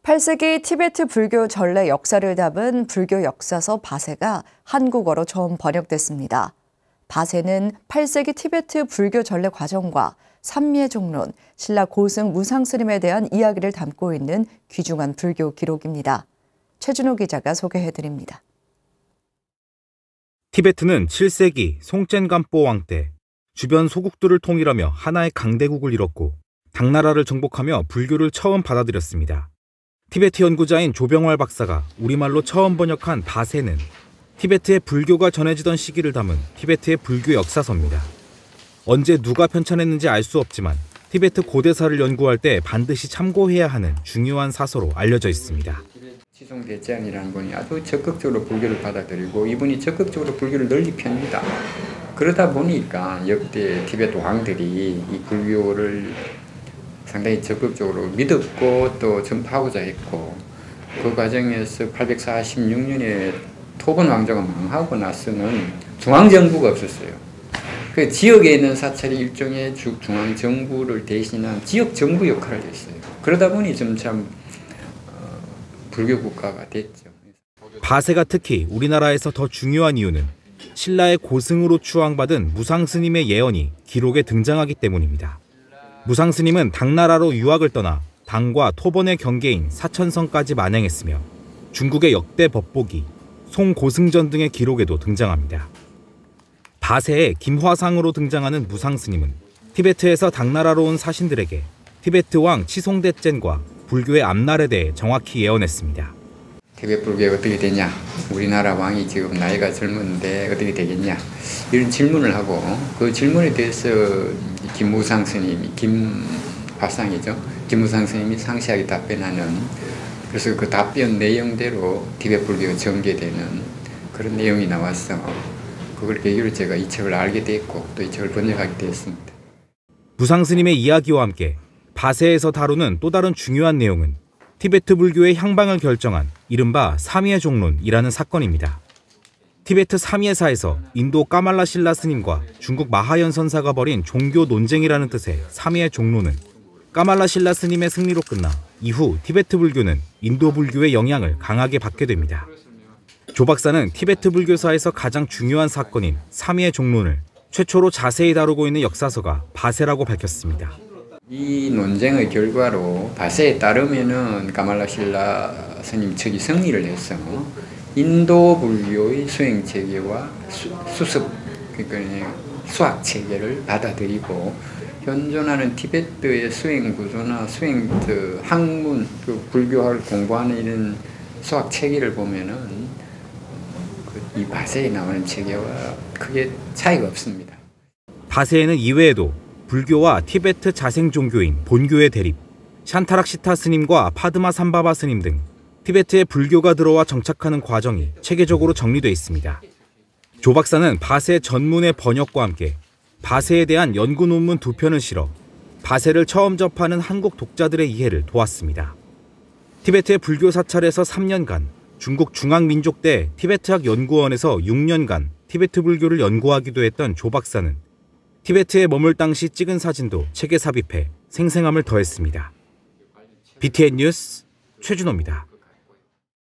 8세기 티베트 불교 전래 역사를 담은 불교 역사서 바세가 한국어로 처음 번역됐습니다. 바세는 8세기 티베트 불교 전래 과정과 삼미의 종론, 신라 고승 무상스님에 대한 이야기를 담고 있는 귀중한 불교 기록입니다. 최준호 기자가 소개해드립니다. 티베트는 7세기 송첸간포 왕 때 주변 소국들을 통일하며 하나의 강대국을 이뤘고 당나라를 정복하며 불교를 처음 받아들였습니다. 티베트 연구자인 조병활 박사가 우리말로 처음 번역한 바세는 티베트의 불교가 전해지던 시기를 담은 티베트의 불교 역사서입니다. 언제 누가 편찬했는지 알 수 없지만 티베트 고대사를 연구할 때 반드시 참고해야 하는 중요한 사서로 알려져 있습니다. 치송대장이라는 분이 아주 적극적으로 불교를 받아들이고 이분이 적극적으로 불교를 널리 펴니다. 그러다 보니까 역대 티베트 왕들이 이 불교를 상당히 적극적으로 믿었고 또 전파하고자 했고, 그 과정에서 846년에 토번 왕조가 망하고 나서는 중앙정부가 없었어요. 그 지역에 있는 사찰이 일종의 중앙정부를 대신한 지역정부 역할을 했어요. 그러다 보니 점차 불교 국가가 됐죠. 바세가 특히 우리나라에서 더 중요한 이유는 신라의 고승으로 추앙받은 무상스님의 예언이 기록에 등장하기 때문입니다. 무상스님은 당나라로 유학을 떠나 당과 토번의 경계인 사천성까지 만행했으며 중국의 역대 법보기, 송고승전 등의 기록에도 등장합니다. 바세의 김화상으로 등장하는 무상스님은 티베트에서 당나라로 온 사신들에게 티베트 왕 치송대젠과 불교의 앞날에 대해 정확히 예언했습니다. 티베트 불교가 어떻게 되냐? 우리나라 왕이 지금 나이가 젊은데 어떻게 되겠냐? 이런 질문을 하고, 그 질문에 대해서 김무상 스님이, 김화상이죠. 김무상 스님이 상세하게 답변하는, 그래서 그 답변 내용대로 티베트 불교가 전개되는 그런 내용이 나와서 그걸 계기로 제가 이 책을 알게 됐고 또 이 책을 번역하게 되었습니다. 무상스님의 이야기와 함께 바세에서 다루는 또 다른 중요한 내용은 티베트 불교의 향방을 결정한 이른바 삼위의 종론이라는 사건입니다. 티베트 삼위의사에서 인도 까말라 신라 스님과 중국 마하연 선사가 벌인 종교 논쟁이라는 뜻의 삼위의 종론은 까말라 신라 스님의 승리로 끝나 이후 티베트 불교는 인도 불교의 영향을 강하게 받게 됩니다. 조 박사는 티베트 불교사에서 가장 중요한 사건인 삼위의 종론을 최초로 자세히 다루고 있는 역사서가 바세라고 밝혔습니다. 이 논쟁의 결과로 바세에 따르면은 까말라 신라 스님 측이 승리를 해서 인도 불교의 수행 체계와 수습, 그러니까 수학 체계를 받아들이고 현존하는 티베트의 수행 구조나 수행 학문, 그 불교학을 공부하는 이런 수학 체계를 보면은 이 바세에 나오는 체계와 크게 차이가 없습니다. 바세에는 이외에도 불교와 티베트 자생 종교인 본교의 대립, 샨타락시타 스님과 파드마 삼바바 스님 등 티베트에 불교가 들어와 정착하는 과정이 체계적으로 정리되어 있습니다. 조 박사는 바세 전문의 번역과 함께 바세에 대한 연구 논문 2편을 실어 바세를 처음 접하는 한국 독자들의 이해를 도왔습니다. 티베트의 불교 사찰에서 3년간, 중국 중앙민족대 티베트학 연구원에서 6년간 티베트 불교를 연구하기도 했던 조 박사는 티베트에 머물 당시 찍은 사진도 책에 삽입해 생생함을 더했습니다. BTN 뉴스 최준호입니다.